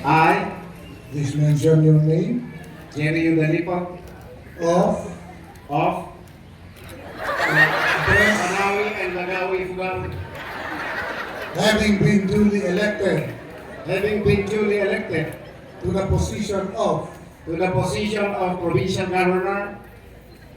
I, please mention your name, Jerry Udalipot of of address, Manawi and Lagawi, Ifugao, having been duly elected having been duly elected to the position of Provincial Governor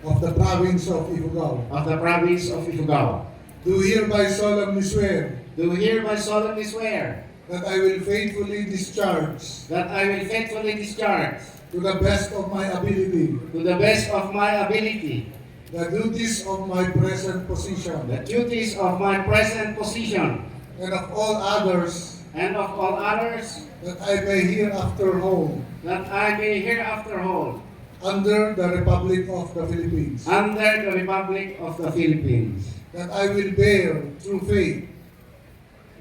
of the province of Ifugao, of the Province of Ifugao, do hereby solemnly swear do hereby solemnly swear that I will faithfully discharge that I will faithfully discharge to the best of my ability to the best of my ability the duties of my present position the duties of my present position and of all others and of all others that I may hereafter hold that I may hereafter hold under the Republic of the Philippines, under the Republic of the Philippines, that I will bear true faith,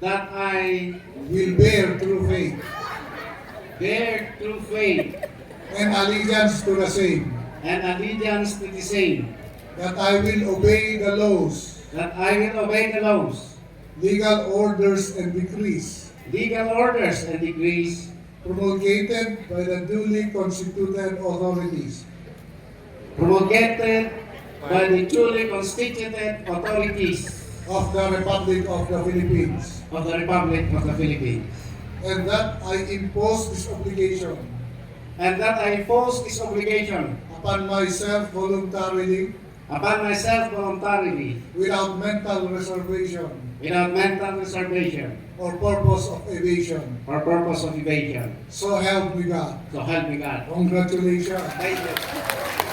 that I bear true faith bear true faith and allegiance to the same, and allegiance to the same, that I will obey the laws, that I will obey the laws, legal orders and decrees legal orders and decrees promulgated by the duly constituted authorities promulgated by the duly constituted authorities of the Republic of the Philippines, of the Republic of the Philippines, and that I impose this obligation and that I impose this obligation upon myself voluntarily, upon myself voluntarily, without mental reservation without mental reservation or purpose of evasion. or purpose of evasion. So help me God. So help me God. Congratulations. Thank you.